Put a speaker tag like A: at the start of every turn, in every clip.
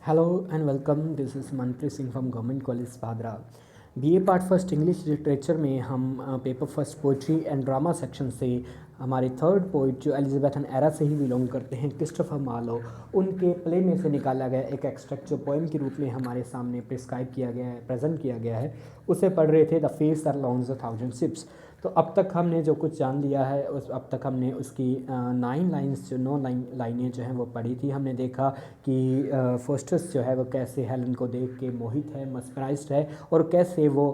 A: Hello and welcome. This is Manpreet Singh from Government College Bhadra. BA part first English literature में हम paper first poetry and drama section से हमारे third poet जो Elizabethan era से ही belong करते हैं Christopher Marlowe, उनके play में से निकाला गया एक एक्सट्रैक्ट जो पोएम के रूप में हमारे सामने प्रिस्क्राइब किया गया है, प्रेजेंट किया गया है, उसे पढ़ रहे थे the face that launch the thousand ships. तो अब तक हमने जो कुछ जान लिया है अब तक हमने उसकी 9 लाइनें जो हैं वो पढ़ी थी। हमने देखा कि फोस्टस जो है वो कैसे हेलन को देख के मोहित है, मस्मराइज्ड है, और कैसे वो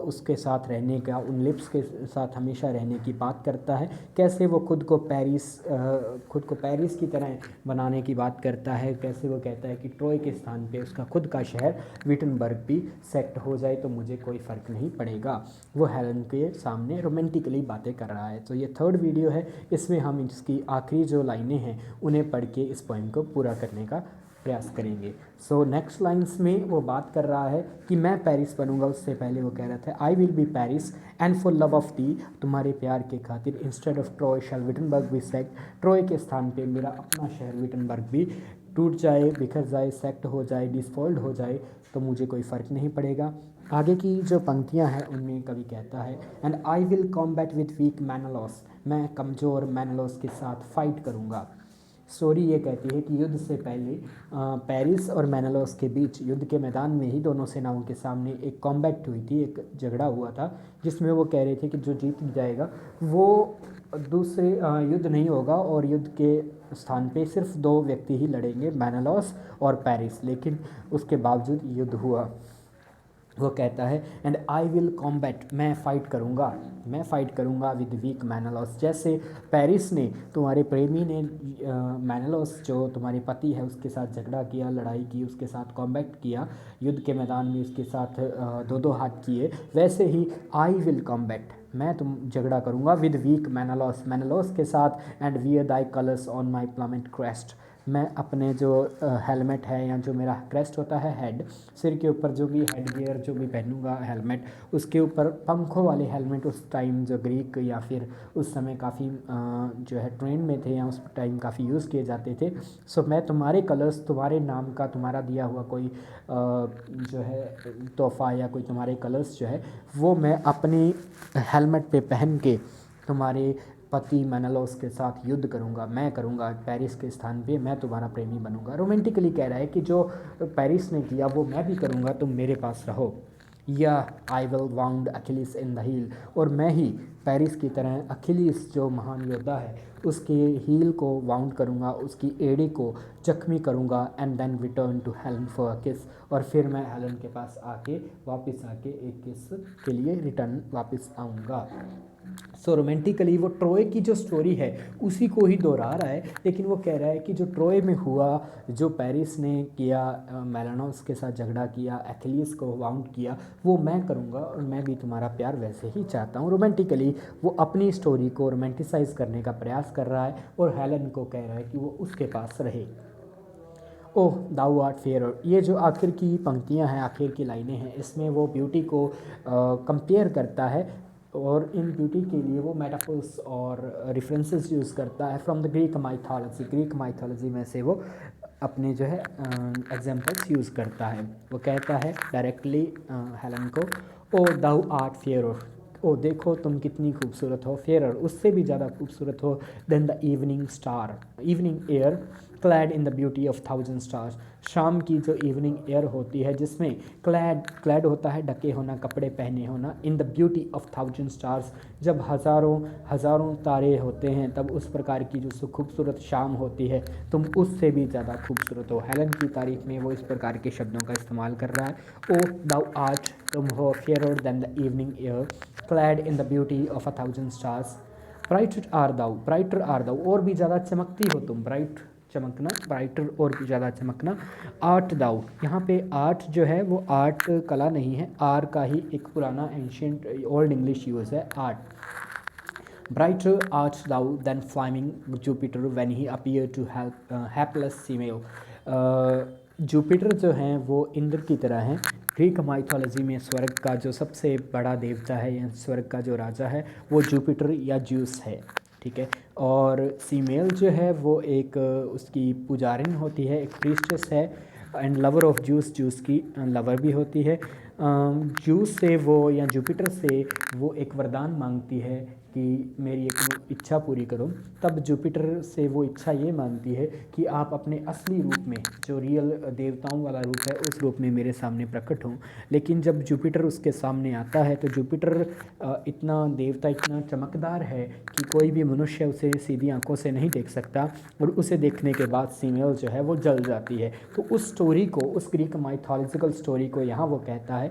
A: उसके साथ रहने का, उन लिप्स के साथ हमेशा रहने की बात करता है, कैसे वो खुद को पेरिस की तरह बनाने की बात करता है, कैसे वो कहता है कि ट्रोय के स्थान पे उसका खुद का शहर विटनबर्ग भी सेक्ट हो जाए तो मुझे कोई फ़र्क नहीं पड़ेगा। वो हेलन के सामने रोमांटिकली बातें कर रहा है। तो ये थर्ड वीडियो है, इसमें हम इसकी आखिरी जो लाइनें हैं उन्हें पढ़ के इस पोएम को पूरा करने का प्रयास करेंगे। सो नेक्स्ट लाइन्स में वो बात कर रहा है कि मैं पेरिस बनूंगा। उससे पहले वो कह रहा था I will be Paris and for love of thee, तुम्हारे प्यार के खातिर, instead of Troy shall Wittenberg be sacked, ट्रॉय के स्थान पे मेरा अपना शहर विटनबर्ग भी टूट जाए, बिखर जाए, सेक्ट हो जाए, डिसफॉल्ड हो जाए तो मुझे कोई फ़र्क नहीं पड़ेगा। आगे की जो पंक्तियां हैं उनमें कवि कहता है and I will combat with weak Menelaus, मैं कमज़ोर मैनलॉस के साथ फाइट करूंगा। स्टोरी ये कहती है कि युद्ध से पहले पेरिस और मैनलॉस के बीच युद्ध के मैदान में ही दोनों सेनाओं के सामने एक कॉम्बैट हुई थी, एक झगड़ा हुआ था, जिसमें वो कह रहे थे कि जो जीत जाएगा वो दूसरे युद्ध नहीं होगा और युद्ध के स्थान पे सिर्फ दो व्यक्ति ही लड़ेंगे, मैनलॉस और पेरिस। लेकिन उसके बावजूद युद्ध हुआ। वो कहता है एंड आई विल कॉम्बैट, मैं फ़ाइट करूँगा विद वीक मैनलॉस। जैसे पेरिस ने, तुम्हारे प्रेमी ने मैनलॉस जो तुम्हारे पति है उसके साथ झगड़ा किया, लड़ाई की, उसके साथ कॉम्बैट किया, युद्ध के मैदान में उसके साथ दो दो हाथ किए, वैसे ही आई विल कॉम्बैट, मैं झगड़ा करूँगा विद वीक मैनलॉस के साथ and wear Dai colours on my plummet crest, मैं अपने जो हेलमेट है या जो मेरा क्रेस्ट होता है, हेड, सिर के ऊपर जो भी हेड गियर जो भी पहनूंगा हेलमेट, उसके ऊपर पंखों वाले हेलमेट उस टाइम जो ग्रीक या फिर उस समय काफ़ी जो है ट्रेंड में थे या उस टाइम काफ़ी यूज़ किए जाते थे। सो मैं तुम्हारे कलर्स, तुम्हारे नाम का, तुम्हारा दिया हुआ कोई जो है तोहफा या कोई तुम्हारे कलर्स जो है वो मैं अपनी हेलमेट पे पहन के तुम्हारे पति मैनलॉस के साथ युद्ध करूंगा, मैं करूंगा पेरिस के स्थान पे, मैं तुम्हारा प्रेमी बनूंगा। रोमांटिकली कह रहा है कि जो पेरिस ने किया वो मैं भी करूंगा, तुम मेरे पास रहो। या I will wound Achilles in the heel, और मैं ही पेरिस की तरह अखिलिस जो महान योद्धा है उसके हील को वाउंड करूंगा, उसकी एड़ी को जख्मी करूंगा, and then return to Helen for a kiss, और फिर मैं हेलन के पास आके वापस आके एक किस के लिए रिटर्न वापस आऊँगा। सो रोमांटिकली वो ट्रोय की जो स्टोरी है उसी को ही दोहरा रहा है, लेकिन वो कह रहा है कि जो ट्रोय में हुआ, जो पेरिस ने किया, मेलानोस के साथ झगड़ा किया, एथिलियस को वाउंड किया, वो मैं करूँगा और मैं भी तुम्हारा प्यार वैसे ही चाहता हूँ। रोमांटिकली वो अपनी स्टोरी को रोमांटिसाइज करने का प्रयास कर रहा है और हेलन को कह रहा है कि वो उसके पास रहे। ओह दाउ आर्ट फेयर, ये जो आखिर की पंक्तियां हैं, आखिर की लाइनें हैं, इसमें वो ब्यूटी को कंपेयर करता है और इन ब्यूटी के लिए वो मेटाफर्स और रेफरेंसेस यूज़ करता है from the Greek mythology. Greek mythology में से वो अपने जो है एग्जाम्पल्स यूज़ करता है। वो कहता है डायरेक्टली हेलन को, ओ दाउ आर्ट फेयर, ओ देखो तुम कितनी खूबसूरत हो, फेयरर उससे भी ज़्यादा खूबसूरत हो, than the evening star, evening air, clad in the beauty of thousand stars, शाम की जो इवनिंग एयर होती है जिसमें क्लैड होता है ढके होना, कपड़े पहने होना, इन the beauty of thousand stars, जब हज़ारों तारे होते हैं तब उस प्रकार की जो खूबसूरत शाम होती है, तुम उससे भी ज़्यादा खूबसूरत हो। हेलन की तारीफ में वो इस प्रकार के शब्दों का इस्तेमाल कर रहा है। ओ दाउ आर्ट, तुम हो fairer than the evening air, clad in the beauty of a thousand stars, brighter are thou, और भी ज़्यादा चमकती हो तुम, ब्राइट चमकना, ब्राइटर और भी ज़्यादा चमकना, आर्ट दाउ, यहाँ पे आर्ट जो है वो आर्ट कला नहीं है, आर का ही एक पुराना एंशियंट ओल्ड इंग्लिश यूज़ है, art. Brighter art thou than flying Jupiter when he appear to hapless female, Jupiter जो हैं वो इंद्र की तरह हैं। ग्रीक माइथोलॉजी में स्वर्ग का जो सबसे बड़ा देवता है या स्वर्ग का जो राजा है वो जुपिटर या ज्यूस है, ठीक है। और फीमेल जो है वो एक उसकी पुजारिन होती है, एक प्रीस्टेस है, and lover of juice, juice की लवर भी होती है। जूस से वो या जुपिटर से वो एक वरदान मांगती है कि मेरी एक इच्छा पूरी करो। तब जुपिटर से वो इच्छा ये मांगती है कि आप अपने असली रूप में, जो रियल देवताओं वाला रूप है, उस रूप में मेरे सामने प्रकट हों। लेकिन जब जुपिटर उसके सामने आता है तो जुपिटर इतना देवता, इतना चमकदार है कि कोई भी मनुष्य उसे सीधी आंखों से नहीं देख सकता, और उसे देखने के बाद फीमेल जो है वो जल जाती है। तो उस स्टोरी को, उस ग्रीक माइथोलॉजिकल स्टोरी को यहाँ वो कहता है,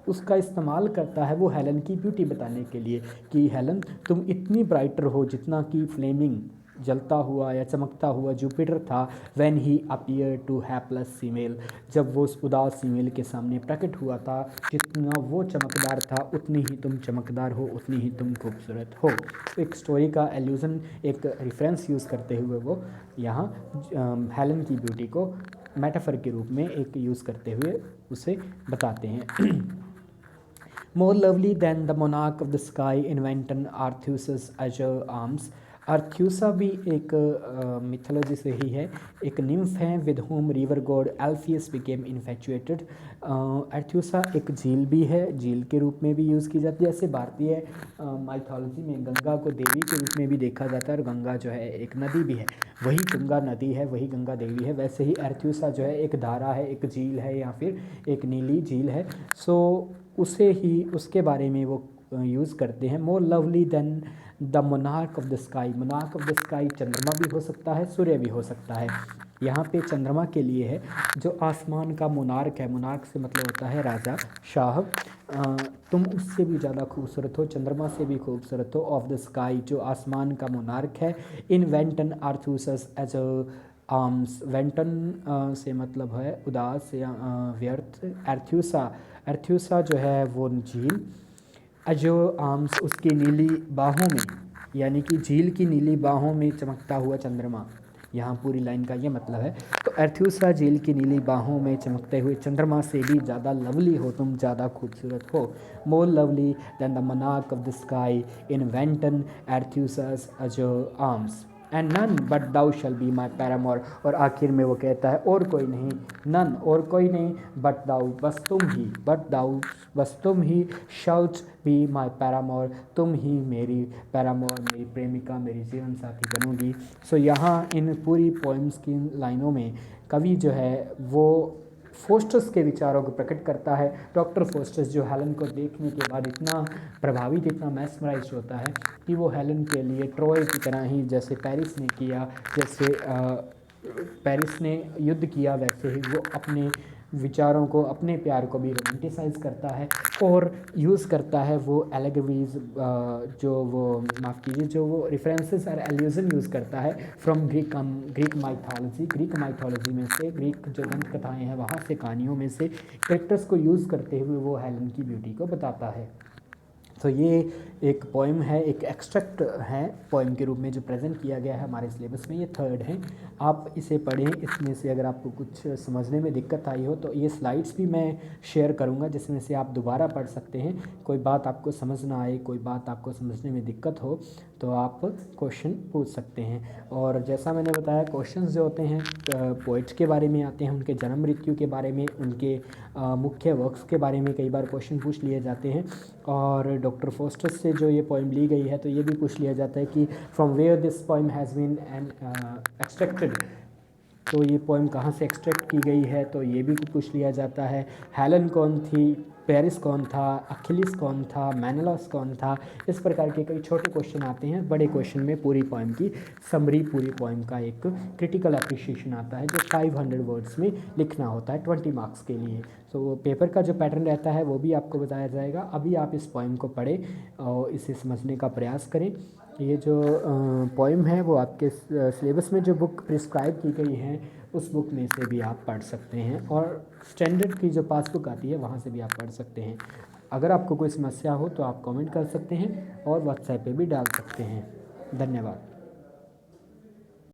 A: उसका इस्तेमाल करता है वो हेलन की ब्यूटी बताने के लिए कि हेलन तुम इतनी ब्राइटर हो जितना कि फ्लेमिंग, जलता हुआ या चमकता हुआ जुपिटर था when he appear to hapless female, जब वो उस उदास फीमेल के सामने प्रकट हुआ था। जितना वो चमकदार था उतनी ही तुम चमकदार हो, उतनी ही तुम खूबसूरत हो। तो एक स्टोरी का एल्यूज़न, एक रेफरेंस यूज़ करते हुए वो यहाँ हेलन की ब्यूटी को मेटाफर के रूप में एक यूज़ करते हुए उसे बताते हैं। More lovely than the monarch of the sky, invented Arthur's azure arms। अर्थ्यूसा भी एक मिथोलॉजी से ही है, एक निम्फ है with whom river god Alpheus became infatuated. Arethusa एक झील भी है, झील के रूप में भी यूज़ की जाती है। ऐसे भारतीय माइथोलॉजी में गंगा को देवी के रूप में भी देखा जाता है, और गंगा जो है एक नदी भी है, वही गंगा नदी है, वही गंगा देवी है। वैसे ही अर्थ्यूसा जो है एक धारा है, एक झील है, या फिर एक नीली झील है। सो उसे ही, उसके बारे में वो यूज़ करते हैं। More lovely than the monarch of the sky. Monarch of the sky चंद्रमा भी हो सकता है, सूर्य भी हो सकता है। यहाँ पे चंद्रमा के लिए है, जो आसमान का मोनार्क है। मोनार्क से मतलब होता है राजा, शाह। तुम उससे भी ज़्यादा खूबसूरत हो, चंद्रमा से भी खूबसूरत हो। ऑफ द स्काई, जो आसमान का मोनार्क है। इन वेंटन आर्थूसस एज अ आर्म्स। वेंटन से मतलब है उदास या व्यर्थ। एर्थ्यूसा, एर्थ्यूसा जो है वो झील। अजो आर्म्स, उसकी नीली बाहों में, यानी कि झील की नीली बाहों में चमकता हुआ चंद्रमा। यहाँ पूरी लाइन का ये मतलब है। तो एर्थ्यूसा झील की नीली बाहों में चमकते हुए चंद्रमा से भी ज़्यादा लवली हो तुम, ज़्यादा खूबसूरत हो। More lovely than the monarch of the sky in wanton Arethusa's azure arms and none but thou shall be my paramour. और आखिर में वो कहता है और कोई नहीं, नन और कोई नहीं, बट दाउ बस तुम ही, बट दाउ बस तुम ही, शाउट बी माई पैरामोर, तुम ही मेरी पैरामोर, मेरी प्रेमिका, मेरी जीवन साथी बनोगी। सो यहाँ इन पूरी पोइम्स की लाइनों में कवि जो है वो फोस्टस के विचारों को प्रकट करता है। डॉक्टर फोस्टस जो हेलन को देखने के बाद इतना प्रभावित, इतना मैस्मराइज होता है कि वो हेलन के लिए ट्रॉय की तरह ही, जैसे पेरिस ने किया, जैसे पेरिस ने युद्ध किया, वैसे ही वो अपने विचारों को, अपने प्यार को भी रोमांटिसाइज करता है और यूज़ करता है वो एलेगरीज, जो वो माफ़ कीजिए, जो वो रेफरेंसेस और एल्यूजन यूज़ करता है from Greek mythology. Greek mythology में से, ग्रीक जो दंत कथाएँ हैं वहाँ से, कहानियों में से कैरेक्टर्स को यूज़ करते हुए वो हेलन की ब्यूटी को बताता है। तो ये एक पोइम है, एक एक्सट्रैक्ट है पोइम के रूप में जो प्रेजेंट किया गया है हमारे सिलेबस में। ये थर्ड है, आप इसे पढ़ें। इसमें से अगर आपको कुछ समझने में दिक्कत आई हो तो ये स्लाइड्स भी मैं शेयर करूंगा, जिसमें से आप दोबारा पढ़ सकते हैं। कोई बात आपको समझ ना आए, कोई बात आपको समझने में दिक्कत हो तो आप क्वेश्चन पूछ सकते हैं। और जैसा मैंने बताया, क्वेश्चंस जो होते हैं पोइट्स के बारे में आते हैं, उनके जन्म मृत्यु के बारे में, उनके मुख्य वर्क्स के बारे में कई बार क्वेश्चन पूछ लिए जाते हैं। और डॉक्टर फोस्टस से जो ये पोइम ली गई है तो ये भी पूछ लिया जाता है कि from where this poem has been extracted, तो ये पोइम कहाँ से एक्सट्रैक्ट की गई है, तो ये भी पूछ लिया जाता है। हेलन कौन थी, पेरिस कौन था, अखिलिस कौन था, मेनेलास कौन था। इस प्रकार के कई छोटे क्वेश्चन आते हैं। बड़े क्वेश्चन में पूरी पोइम की समरी, पूरी पोइम का एक क्रिटिकल अप्रिशिएशन आता है, जो 500 वर्ड्स में लिखना होता है 20 मार्क्स के लिए। तो पेपर का जो पैटर्न रहता है वो भी आपको बताया जाएगा। अभी आप इस पोइम को पढ़ें और इसे समझने का प्रयास करें। ये जो पोइम है वो आपके सिलेबस में जो बुक प्रिस्क्राइब की गई है उस बुक में से भी आप पढ़ सकते हैं, और स्टैंडर्ड की जो पासबुक आती है वहाँ से भी आप पढ़ सकते हैं। अगर आपको कोई समस्या हो तो आप कमेंट कर सकते हैं और व्हाट्सएप पे भी डाल सकते हैं। धन्यवाद।